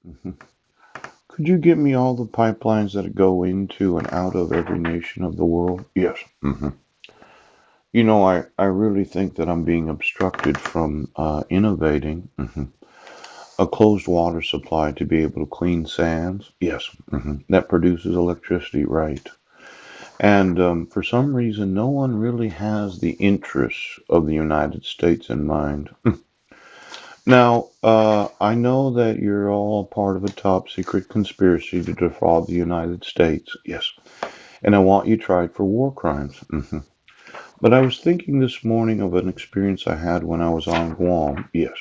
Mhm. Could you give me all the pipelines that go into and out of every nation of the world? Yes. I really think that I'm being obstructed from innovating a closed water supply to be able to clean sands. Yes. That produces electricity, right? And for some reason, no one really has the interests of the United States in mind. Now, I know that you're all part of a top secret conspiracy to defraud the United States. Yes. And I want you tried for war crimes. But I was thinking this morning of an experience I had when I was on Guam. Yes.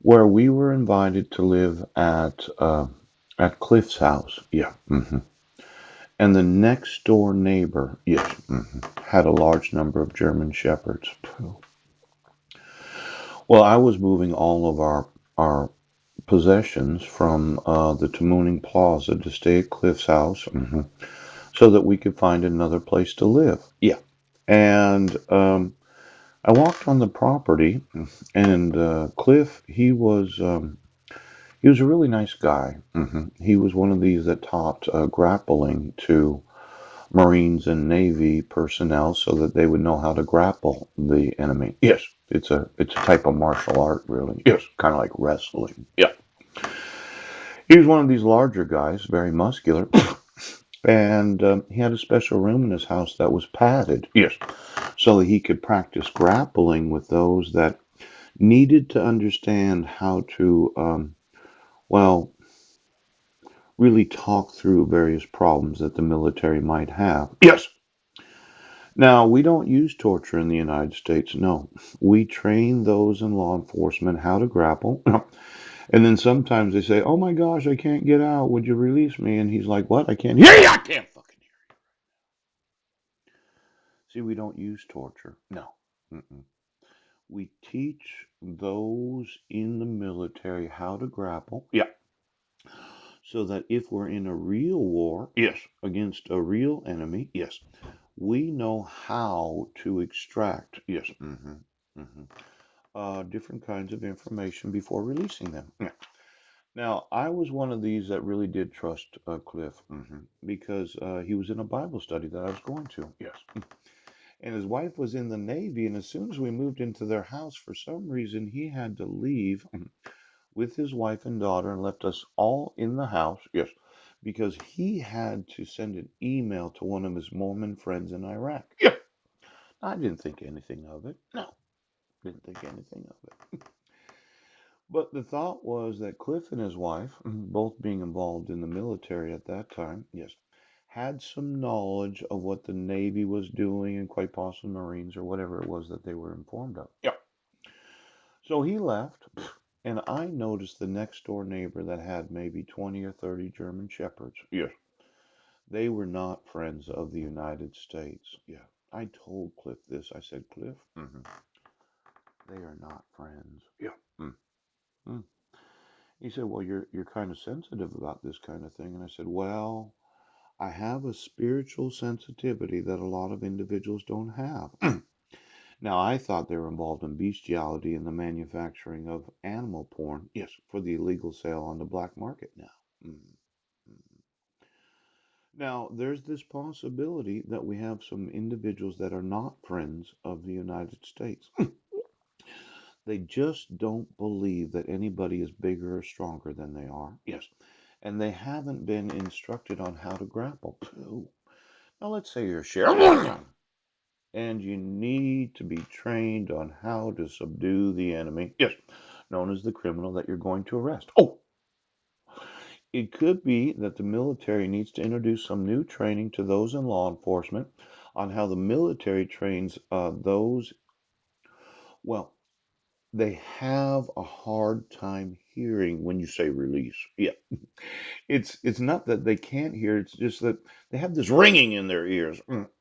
Where we were invited to live at Cliff's house. Yeah. And the next door neighbor, yes, had a large number of German shepherds. Well, I was moving all of our possessions from the Tamuning Plaza to stay at Cliff's house, so that we could find another place to live. Yeah. And I walked on the property, and Cliff, he was a really nice guy. He was one of these that taught grappling to Marines and Navy personnel so that they would know how to grapple the enemy. Yes, it's a type of martial art, really. Yes, kind of like wrestling. Yeah, he was one of these larger guys, very muscular, and he had a special room in his house that was padded. Yes, so that he could practice grappling with those that needed to understand how to, well, really talk through various problems that the military might have. Yes. Now, we don't use torture in the United States, no. We train those in law enforcement how to grapple. And then sometimes they say, "Oh my gosh, I can't get out. Would you release me?" And he's like, "What? I can't hear you. I can't fucking hear you." See, we don't use torture. No. Mm-mm. We teach those in the military how to grapple. Yeah. So that if we're in a real war, yes, against a real enemy, yes, we know how to extract, yes, different kinds of information before releasing them. Yeah. Now, I was one of these that really did trust Cliff, because he was in a Bible study that I was going to. Yes. And his wife was in the Navy, and as soon as we moved into their house, for some reason, he had to leave with his wife and daughter and left us all in the house. Yes. Because he had to send an email to one of his Mormon friends in Iraq. Yeah. I didn't think anything of it. No, didn't think anything of it. But the thought was that Cliff and his wife, both being involved in the military at that time, yes, had some knowledge of what the Navy was doing and quite possibly Marines or whatever it was that they were informed of. Yeah. So he left, and I noticed the next door neighbor that had maybe 20 or 30 German shepherds. Yes. They were not friends of the United States. Yeah. I told Cliff this. I said, Cliff, they are not friends. Yeah. Mm. He said, "Well, you're kind of sensitive about this kind of thing." And I said, "Well, I have a spiritual sensitivity that a lot of individuals don't have." Now, I thought they were involved in bestiality and the manufacturing of animal porn. Yes, for the illegal sale on the black market now. Mm, mm. Now, there's this possibility that we have some individuals that are not friends of the United States. They just don't believe that anybody is bigger or stronger than they are. Yes. And they haven't been instructed on how to grapple. Ooh. Now, let's say you're a sheriff and you need to be trained on how to subdue the enemy. Yes. Known as the criminal that you're going to arrest. Oh, it could be that the military needs to introduce some new training to those in law enforcement on how the military trains those. Well, they have a hard time hearing when you say release. Yeah. It's not that they can't hear, it's just that they have this ringing in their ears.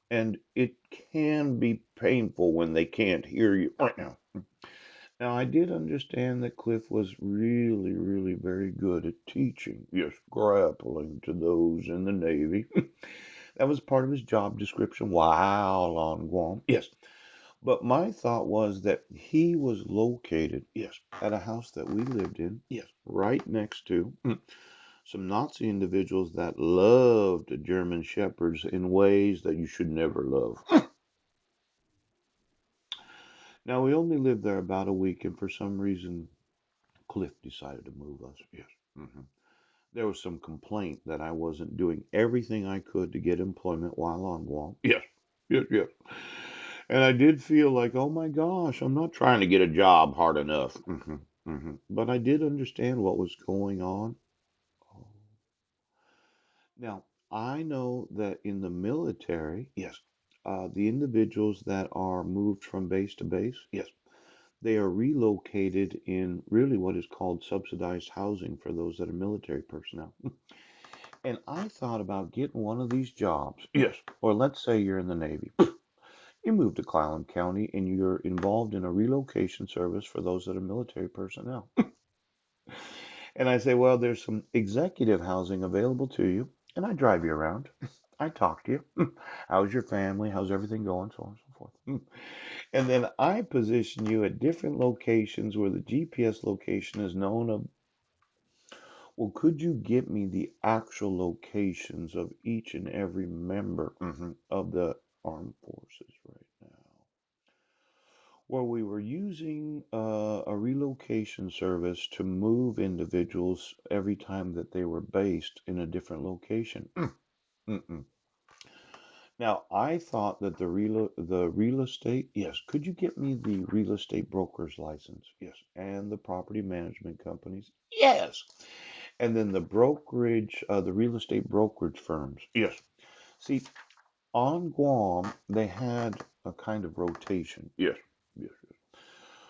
And it can be painful when they can't hear you right now. Now, I did understand that Cliff was really, really very good at teaching, yes, grappling to those in the Navy. That was part of his job description while on Guam. Yes. But my thought was that he was located, yes, at a house that we lived in, yes, right next to some Nazi individuals that loved German shepherds in ways that you should never love. Now, we only lived there about a week, and for some reason, Cliff decided to move us. Yes. There was some complaint that I wasn't doing everything I could to get employment while on Guam. Yes. Yes, yes. And I did feel like, oh my gosh, I'm not trying to get a job hard enough. But I did understand what was going on. Oh. Now, I know that in the military, yes, the individuals that are moved from base to base, yes, they are relocated in really what is called subsidized housing for those that are military personnel. And I thought about getting one of these jobs. Yes. Or let's say you're in the Navy. You move to Clallam County and you're involved in a relocation service for those that are military personnel. And I say, well, there's some executive housing available to you. And I drive you around. I talk to you. How's your family? How's everything going? So on and so forth. And then I position you at different locations where the GPS location is known of. Well, could you get me the actual locations of each and every member of the armed forces right now? Well, we were using a relocation service to move individuals every time that they were based in a different location. Mm-mm. Now, I thought that the real estate, yes, could you get me the real estate broker's license? Yes, and the property management companies? Yes. And then the brokerage, the real estate brokerage firms? Yes. See, on Guam, they had a kind of rotation. Yes. Yes.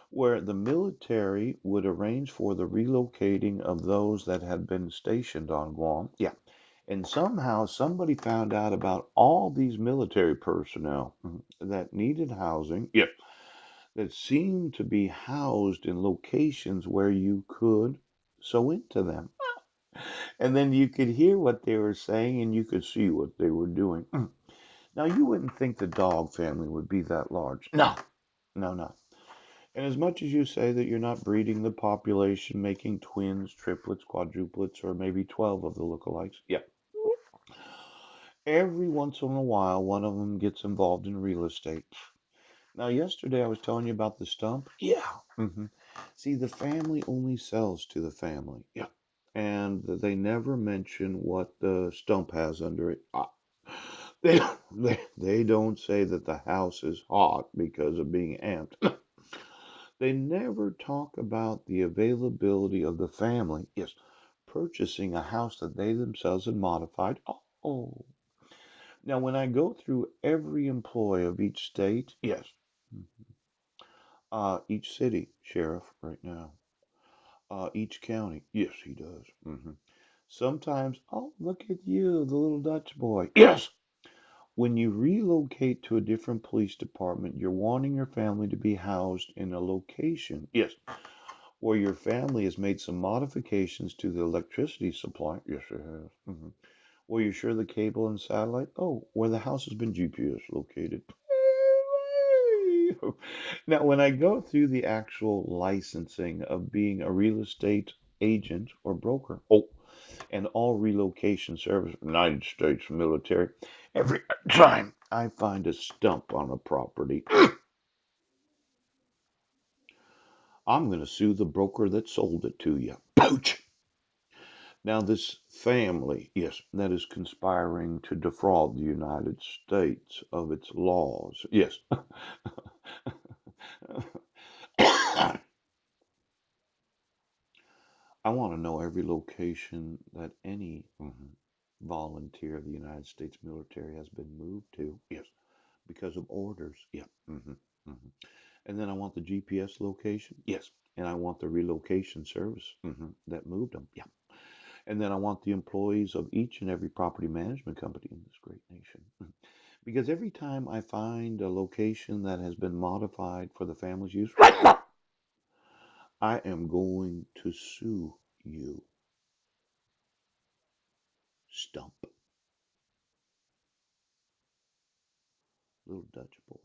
Where the military would arrange for the relocating of those that had been stationed on Guam. Yeah. And somehow somebody found out about all these military personnel that needed housing. Yeah. That seemed to be housed in locations where you could sew into them. And then you could hear what they were saying and you could see what they were doing. Now, you wouldn't think the dog family would be that large. No, no, no. And as much as you say that you're not breeding the population, making twins, triplets, quadruplets, or maybe 12 of the lookalikes, yeah. Every once in a while, one of them gets involved in real estate. Now, yesterday I was telling you about the stump. Yeah. See, the family only sells to the family. Yeah. And they never mention what the stump has under it. They, they don't say that the house is hot because of being amped. They never talk about the availability of the family, yes, purchasing a house that they themselves had modified. Oh, now when I go through every employee of each state, yes, each city, sheriff, right now, each county, yes, he does. Sometimes, oh, look at you, the little Dutch boy. Yes, when you relocate to a different police department, you're wanting your family to be housed in a location, yes, where your family has made some modifications to the electricity supply. Yes, it has. Well, you're sure the cable and satellite? Oh, where the house has been GPS located. Now, when I go through the actual licensing of being a real estate agent or broker, oh, and all relocation service, United States military, every time I find a stump on a property, I'm going to sue the broker that sold it to you. Pooch! Now, this family, yes, that is conspiring to defraud the United States of its laws. Yes. I want to know every location that any volunteer of the United States military has been moved to. Yes. Because of orders. Yeah. And then I want the GPS location. Yes. And I want the relocation service that moved them. Yeah. And then I want the employees of each and every property management company in this great nation. Because every time I find a location that has been modified for the family's use, I am going to sue you, Stump, little Dutch boy.